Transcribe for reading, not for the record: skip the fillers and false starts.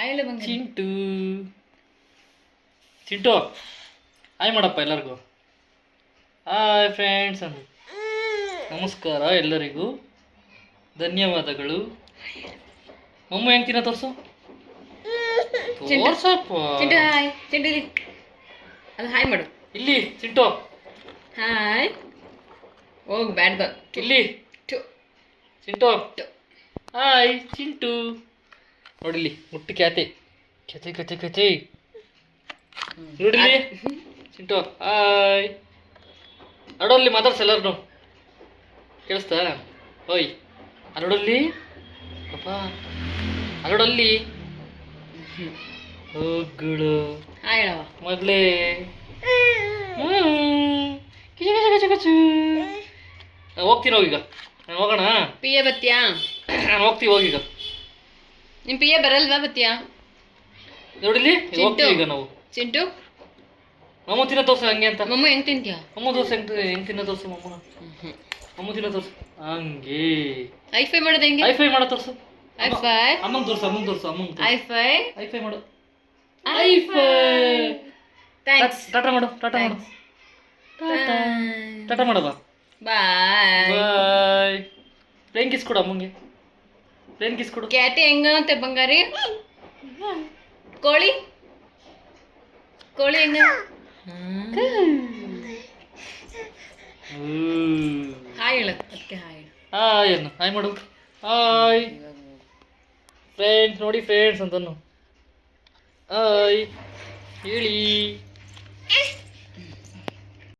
ಆಯ್ಲೆ ಬಂಗ ಚಿಂಟು ಚಿಂಟು ಹಾಯ್ ಮಾಡಪ್ಪ ಎಲ್ಲರಿಗೂ. ಹಾಯ್ ಫ್ರೆಂಡ್ಸ್ ಅಂದು ನಮಸ್ಕಾರ ಎಲ್ಲರಿಗೂ, ಧನ್ಯವಾದಗಳು. ಮಮ್ಮು ಹೆಂಗ್ ತಿನ್ನ ತೋರ್ಸು, ತೋರ್ಸಪ್ಪ. ಚಿಂಟು ಹಾಯ್. ಚಿಂಟು ಇಲ್ಲಿ ಅದು ಹಾಯ್ ಮಾಡು. ಇಲ್ಲಿ ಚಿಂಟು ಹಾಯ್. ಹೋಗ್ ಬ್ಯಾಡ್ದ ಇಲ್ಲಿ ಚಿಂಟು ಹಾಯ್. ಚಿಂಟು ನೋಡಿಲ್ಲಿ ಮುಟ್ಟಿ ಕ್ಯಾತೆ ಕತೆ ಕತೆ ಕತೆ ನೋಡಿಲ್ಲಿ ಚಿಂಟು ಹಾಯ್. ನೋಡಲ್ಲಿ ಮಾತಾಡ್ಸ ಎಲ್ಲರನ್ನು, ಕೇಳಿಸ್ತಾ? ಓಯ್ ಅಲ್ಲೋಡಲ್ಲಿ ಪಾಪ, ಅಲ್ಲೋಡಲ್ಲಿ ಹೋಗುಳು ಹಾಯ್ ಹೇಳವ ಮೊದಲೇ. ಕಿಚು ಕಿಚು ಕಿಚು ಕಿಚು. ಹೋಗ್ತೀನಿ ಹೋಗೀಗ, ನಾನು ಹೋಗೋಣ. ಪಿಯೆ ಬತ್ತೀಯಾ? ನಾನು ಹೋಗ್ತೀವಿ ಹೋಗೀಗ. ನಿಮ್ ಪಿಯೆ ಬರಲ್ವಾ? ಬತ್ತೀಯಾ? ನೋಡಿಲ್ಲಿ ಹೋಗ್ತೀವಿ ಈಗ ನಾವು. ಚಿಂಟು ಮಮ್ಮ ತಿನ್ನ ತೋರ್ಸು ಹಂಗೆ ಅಂತ. ಮಮ್ಮ ಹೆಂಗ್ ತಿಂತೀಯಾ? ಮಮ್ಮ ದೋಸೆ ಹೆಂಗ್ ತಿನ್ನ ತೋರ್ಸು ಮಮ್ಮನ. ಮಮ್ಮ ತಿನ್ನ ತೋರ್ಸು ಹಂಗೆ. ಐಫೈ ಮಾಡೋದು ಹೆಂಗೆ? ಐಫೈ ಮಾಡೋ ತೋರ್ಸು. ಐಫೈ ಅಮ್ಮಂಗೆ ತೋರ್ಸು, ಅಮ್ಮಂಗೆ ತೋರ್ಸು, ಅಮ್ಮಂಗೆ ತೋರ್ಸು. ಐಫೈ ಐಫೈ ಮಾಡು. ಐಫೈ. ಥ್ಯಾಂಕ್ಸ್. ಟಾಟಾ ಮಾಡು, ಟಾಟಾ ಮಾಡು, ಟಾಟಾ ಮಾಡ봐. ಬಾಯ್ ಬಾಯ್. ಪ್ಲೇನ್ ಕಿಸ್ ಕೊಡು ಅಮ್ಮಂಗೆ, ಪ್ಲೇನ್ ಕಿಸ್ ಕೊಡು. ಕ್ಯಾಟಿ ಹೆಂಗಂತೆ ಬಂಗಾರಿ? ಕೋಳಿ ಕೋಳಿ ಹೆಂಗ? ಹಾಯ್ ಹೇಳು ಅದಕ್ಕೆ ಹಾಯ್ ಹೇಳು. ಹಾಯ್ ಅನ್ನು ಹಾಯ್ ಮಾಡು. ಹಾಯ್ ಫ್ರೆಂಡ್ಸ್, ನೋಡಿ ಫ್ರೆಂಡ್ಸ್ ಅಂತನು ಹಾಯ್ ಹೇಳಿ.